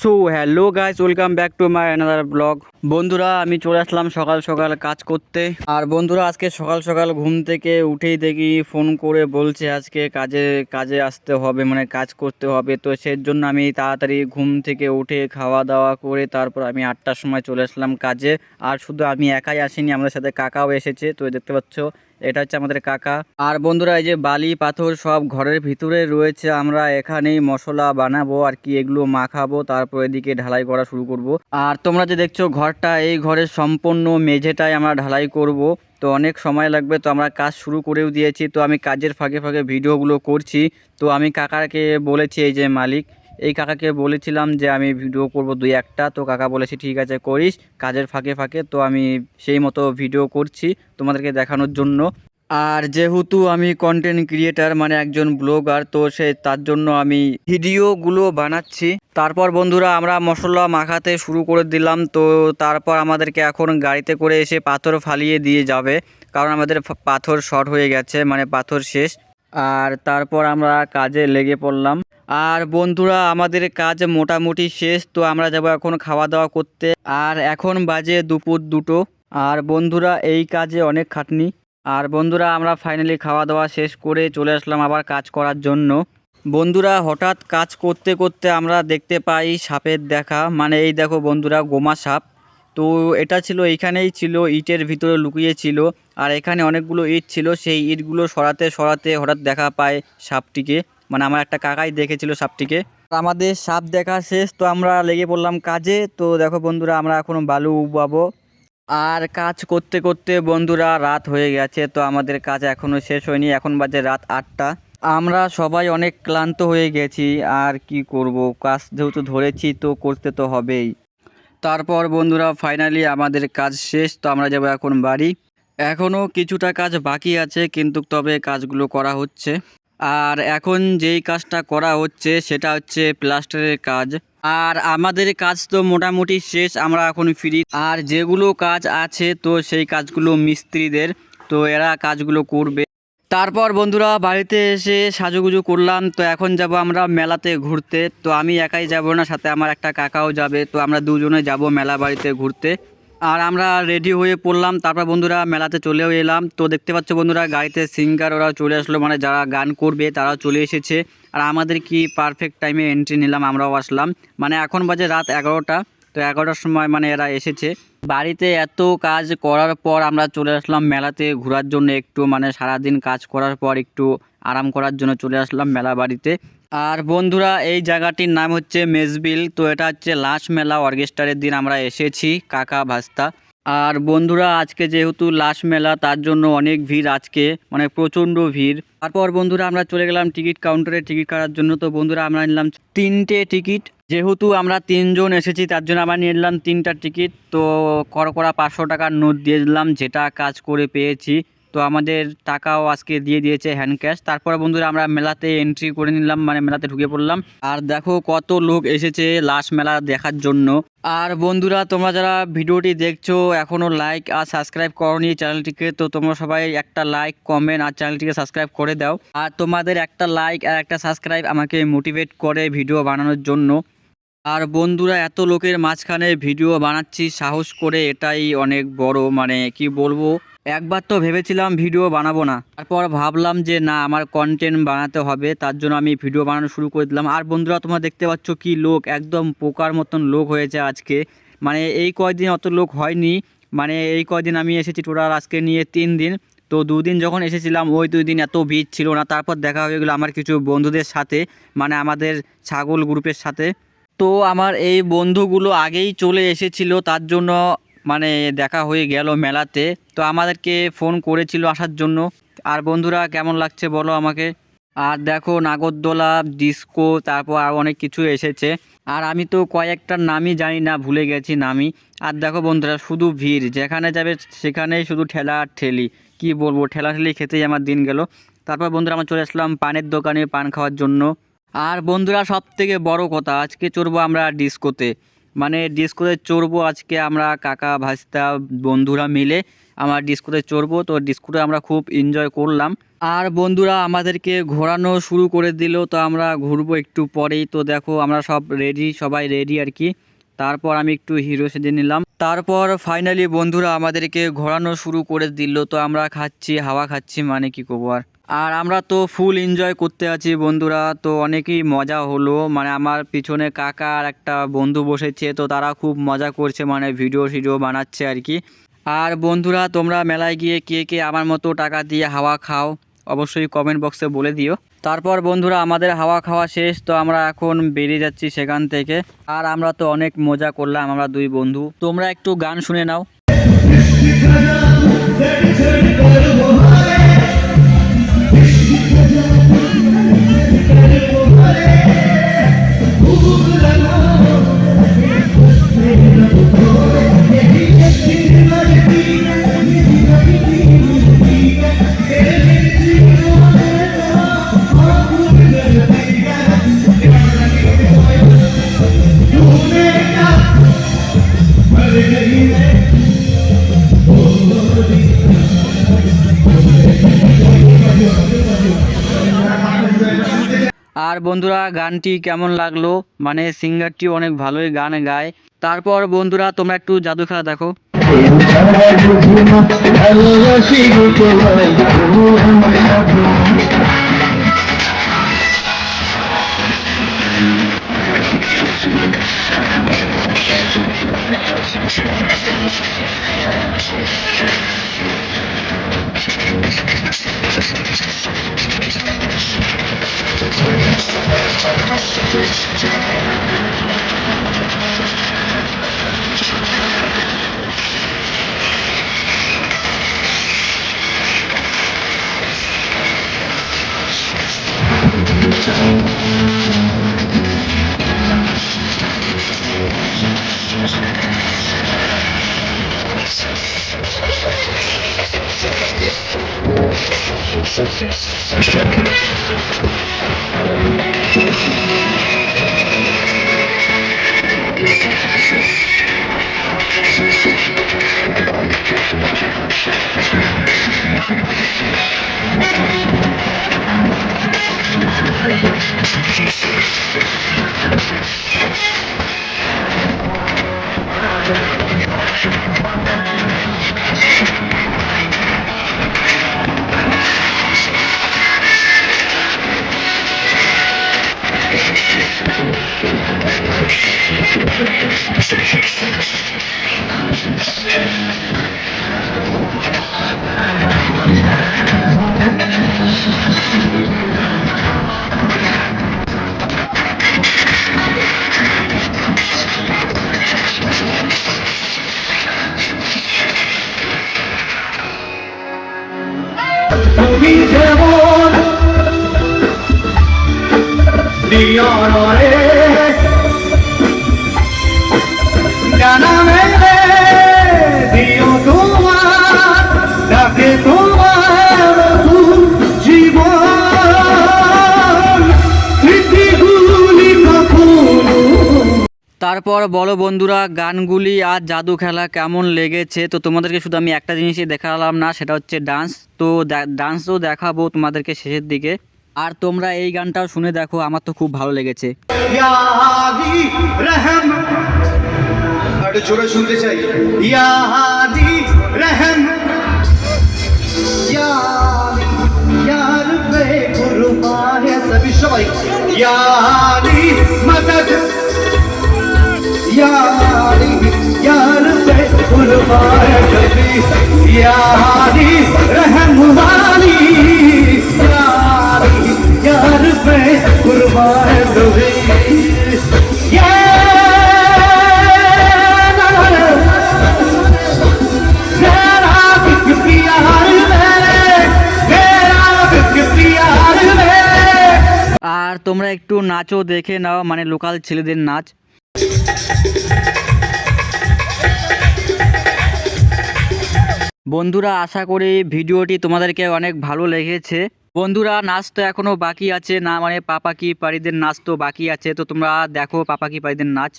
So hello guys, welcome back to my another blog. বন্ধুরা, আমি চলে আসলাম সকাল সকাল কাজ করতে। আর বন্ধুরা, আজকে সকাল সকাল ঘুম থেকে উঠেই দেখি ফোন করে বলছে আজকে কাজে কাজে আসতে হবে, মানে কাজ করতে হবে। তো সেই জন্য আমি তাড়াতাড়ি ঘুম থেকে উঠে খাওয়া দাওয়া করে তারপর আমি 8টার সময় চলে আসলাম কাজে। আর শুধু আমি একাই আসিনি, আমাদের সাথে কাকাও এসেছে। তো দেখতে পাচ্ছ, এটা হচ্ছে আমাদের কাকা। আর বন্ধুরা, এই যে বালি পাথর সব ঘরের ভিতরে রয়েছে, আমরা এখানেই মশলা বানাবো আর কি, এগুলো মাখাবো, তারপর এদিকে ঢালাই করা শুরু করব। আর তোমরা যে দেখছো ঘরটা, এই ঘরের সম্পূর্ণ মেঝেটাই আমরা ঢালাই করব। তো অনেক সময় লাগবে, তো আমরা কাজ শুরু করেও দিয়েছি। তো আমি কাজের ফাঁকে ফাঁকে ভিডিওগুলো করছি। তো আমি কাকাকে বলেছি, এই যে মালিক, এই কাকাকে বলেছিলাম যে আমি ভিডিও করব দুই একটা। তো কাকা বলেছে ঠিক আছে করিস কাজের ফাঁকে ফাঁকে। তো আমি সেই মতো ভিডিও করছি তোমাদেরকে দেখানোর জন্য। আর যেহেতু আমি কন্টেন্ট ক্রিয়েটার, মানে একজন ব্লগার, তো তার জন্য আমি ভিডিওগুলো বানাচ্ছি। তারপর বন্ধুরা, আমরা মশলা মাখাতে শুরু করে দিলাম। তো তারপর আমাদেরকে এখন গাড়িতে করে এসে পাথর ফালিয়ে দিয়ে যাবে, কারণ আমাদের পাথর শর্ট হয়ে গেছে, মানে পাথর শেষ। আর তারপর আমরা কাজে লেগে পড়লাম। আর বন্ধুরা, আমাদের কাজ মোটামুটি শেষ। তো আমরা যাব এখন খাওয়া দাওয়া করতে। আর এখন বাজে দুপুর 2টো। আর বন্ধুরা, এই কাজে অনেক খাটনি। আর বন্ধুরা, আমরা ফাইনালি খাওয়া দাওয়া শেষ করে চলে আসলাম আবার কাজ করার জন্য। বন্ধুরা, হঠাৎ কাজ করতে করতে আমরা দেখতে পাই সাপের দেখা, মানে এই দেখো বন্ধুরা, গোমা সাপ। তো এটা ছিল, এইখানেই ছিল, ইটের ভিতরে লুকিয়ে ছিল। আর এখানে অনেকগুলো ইট ছিল, সেই ইটগুলো সরাতে সরাতে হঠাৎ দেখা পায় সাপটিকে, মানে আমার একটা কাকাই দেখেছিল সাপটিকে। আমাদের সাপ দেখা শেষ, তো আমরা লেগে পড়লাম কাজে। তো দেখো বন্ধুরা, আমরা এখন বালু উবাবো। আর কাজ করতে করতে বন্ধুরা রাত হয়ে গেছে। তো আমাদের কাজ এখনও শেষ হয়নি, এখন বাজে রাত 8টা। আমরা সবাই অনেক ক্লান্ত হয়ে গেছি। আর কি করব, কাজ যেহেতু ধরেছি তো করতে তো হবেই। তারপর বন্ধুরা, ফাইনালি আমাদের কাজ শেষ। তো আমরা যাব এখন বাড়ি। এখনও কিছুটা কাজ বাকি আছে, কিন্তু তবে কাজগুলো করা হচ্ছে। আর এখন যেই কাজটা করা হচ্ছে সেটা হচ্ছে প্লাস্টারের কাজ। আর আমাদের কাজ তো মোটামুটি শেষ, আমরা এখন ফ্রি। আর যেগুলো কাজ আছে তো সেই কাজগুলো মিস্ত্রিদের, তো এরা কাজগুলো করবে। তারপর বন্ধুরা, বাড়িতে এসে সাজুগুজু করলাম। তো এখন যাব আমরা মেলাতে ঘুরতে। তো আমি একাই যাব না, সাথে আমার একটা কাকাও যাবে। তো আমরা দুজনে যাব মেলা বাড়িতে ঘুরতে। আর আমরা রেডি হয়ে পড়লাম। তারপর বন্ধুরা মেলাতে চলেও এলাম। তো দেখতে পাচ্ছ বন্ধুরা, গাড়িতে সিঙ্গার ওরা চলে আসলো, মানে যারা গান করবে তারাও চলে এসেছে। আর আমাদের কি পারফেক্ট টাইমে এন্ট্রি নিলাম, আমরাও আসলাম। মানে এখন বাজে রাত 11টা। তো 11টার সময় মানে এরা এসেছে। বাড়িতে এত কাজ করার পর আমরা চলে আসলাম মেলাতে ঘোরার জন্য, একটু মানে সারাদিন কাজ করার পর একটু আরাম করার জন্য চলে আসলাম মেলা বাড়িতে। আর বন্ধুরা, এই জায়গাটির নাম হচ্ছে মেজবিল। তো এটা হচ্ছে লাস্ট মেলা অর্কেস্ট্রারের দিন আমরা এসেছি কাকা ভাস্তা। আর বন্ধুরা, আজকে যেহেতু লাস্ট মেলা তার জন্য অনেক ভিড় আজকে, মানে প্রচণ্ড ভিড়। তারপর বন্ধুরা, আমরা চলে গেলাম টিকিট কাউন্টারে টিকিট কাটার জন্য। তো বন্ধুরা, আমরা নিলাম 3টে টিকিট। যেহেতু আমরা 3জন এসেছি তার জন্য আমরা নিয়ে নিলাম 3টা টিকিট। তো কড়া 500 টাকার নোট দিয়ে দিলাম, যেটা কাজ করে পেয়েছি। তো আমাদের টাকাও আজকে দিয়ে দিয়েছে হ্যান্ড ক্যাশ। তারপরে বন্ধুরা, আমরা মেলাতে এন্ট্রি করে নিলাম, মানে মেলাতে ঢুকে পড়লাম। আর দেখো কত লোক এসেছে লাস্ট মেলা দেখার জন্য। আর বন্ধুরা, তোমরা যারা ভিডিওটি দেখছো এখনও লাইক আর সাবস্ক্রাইব করোনি চ্যানেলটিকে, তো তোমরা সবাই একটা লাইক কমেন্ট আর চ্যানেলটিকে সাবস্ক্রাইব করে দাও। আর তোমাদের একটা লাইক আর একটা সাবস্ক্রাইব আমাকে মোটিভেট করে ভিডিও বানানোর জন্য। আর বন্ধুরা, এত লোকের মাঝখানে ভিডিও বানাচ্ছি সাহস করে, এটাই অনেক বড়, মানে কি বলবো। একবার তো ভেবেছিলাম ভিডিও বানাবো না, তারপর ভাবলাম যে না, আমার কন্টেন্ট বানাতে হবে, তার জন্য আমি ভিডিও বানানো শুরু করে দিলাম। আর বন্ধুরা, তোমরা দেখতে পাচ্ছ কি লোক, একদম পোকার মতন লোক হয়েছে আজকে। মানে এই কয়দিন অত লোক হয়নি, মানে এই কয়দিন আমি এসেছি টোটাল আজকে নিয়ে 3 দিন। তো 2 দিন যখন এসেছিলাম ওই 2 দিন এত ভিড় ছিল না। তারপর দেখা হয়ে গেলো আমার কিছু বন্ধুদের সাথে, মানে আমাদের ছাগল গ্রুপের সাথে। তো আমার এই বন্ধুগুলো আগেই চলে এসেছিল, তার জন্য মানে দেখা হয়ে গেল মেলাতে। তো আমাদেরকে ফোন করেছিল আসার জন্য। আর বন্ধুরা, কেমন লাগছে বলো আমাকে। আর দেখো নাগরদোলা, ডিস্কো, তারপর আর অনেক কিছু এসেছে। আর আমি তো কয়েকটার নামই জানি না, ভুলে গেছি নামই। আর দেখো বন্ধুরা, শুধু ভিড়, যেখানে যাবে সেখানেই শুধু ঠেলা আর ঠেলি। কি বলবো, ঠেলাঠেলি খেতেই আমার দিন গেল। তারপর বন্ধুরা, আমরা চলে আসলাম পানের দোকানে পান খাওয়ার জন্য। আর বন্ধুরা, সব থেকে বড় কথা, আজকে চড়বো আমরা ডিস্কোতে। মানে ডিস্কোতে চড়বো আজকে আমরা কাকা ভাস্তা বন্ধুরা মিলে আমার ডিস্কোতে চড়বো। তো ডিস্কোতে আমরা খুব এনজয় করলাম। আর বন্ধুরা আমাদেরকে ঘোরানো শুরু করে দিল, তো আমরা ঘুরবো একটু পরেই। তো দেখো আমরা সবাই রেডি আর কি। তারপর আমি একটু হিরো সেজে নিলাম। তারপর ফাইনালি বন্ধুরা আমাদেরকে ঘোরানো শুরু করে দিল। তো আমরা হাওয়া খাচ্ছি, মানে কি করবো আর। আর আমরা তো ফুল এনজয় করতে আছি বন্ধুরা। তো অনেকই মজা হলো, মানে আমার পিছনে কাকা আর একটা বন্ধু বসেছে, তো তারা খুব মজা করছে, মানে ভিডিও বানাচ্ছে আর কি। আর বন্ধুরা তোমরা মেলায় গিয়ে কে কে আমার মতো টাকা দিয়ে হাওয়া খাও অবশ্যই কমেন্ট বক্সে বলে দিও। তারপর বন্ধুরা আমাদের হাওয়া খাওয়া শেষ, তো আমরা এখন বেরিয়ে যাচ্ছি সেখান থেকে। আর আমরা তো অনেক মজা করলাম আমরা দুই বন্ধু। তোমরা একটু গান শুনে নাও। আর বন্ধুরা গানটি কেমন লাগলো, মানে সিঙ্গারটি অনেক ভালোই গান গায়। তারপর বন্ধুরা তোমরা একটু জাদু খেলা দেখো। তুমি যেমন নিয়রে জানা মেলে দিও তোমার ডাকে তোমার জীবন স্মৃতিগুলি কখনো। তারপর বলো বন্ধুরা গানগুলি আর জাদু খেলা কেমন লেগেছে। তো তোমাদেরকে শুধু আমি একটা জিনিসই দেখালাম না, সেটা হচ্ছে ডান্স। তো ডান্সও দেখাবো তোমাদেরকে শেষের দিকে। আর তোমরা এই গানটাও শুনে দেখো, আমার তো খুব ভালো লেগেছে। ইয়া আলি রহম, একটু জোরে শুনতে চাই। ইয়া আলি রহম, ইয়া আলি ইয়ার পে কুরবান है सभी সবাই। ইয়া আলি মদদ, ইয়া আলি ইয়ার পে কুরবান है सभी। ইয়া আলি রহম वाली, ইয়া আলি यार पे कुर्बान सभी। আর তোমরা একটু নাচও দেখে নাও, মানে লোকাল ছেলেদের নাচ। বন্ধুরা আশা করি ভিডিওটি তোমাদেরকে অনেক ভালো লেগেছে। বন্ধুরা নাচ তো এখনও বাকি আছে না, মানে পাপা কি পারিদের নাচ তো বাকি আছে। তো তোমরা দেখো পাপা কি পারিদের নাচ।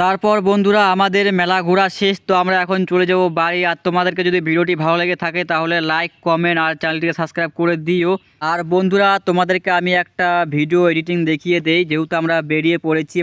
তারপর বন্ধুরা আমাদের মেলা ঘোরা শেষ, তো আমরা এখন চলে যাব বাড়ি। আর তোমাদেরকে যদি ভিডিওটি ভালো লেগে থাকে তাহলে লাইক কমেন্ট আর চ্যানেলটিকে সাবস্ক্রাইব করে দিও। আর বন্ধুরা তোমাদেরকে আমি একটা ভিডিও এডিটিং দেখিয়ে দেই, যেহেতু আমরা বেরিয়ে পড়েছি।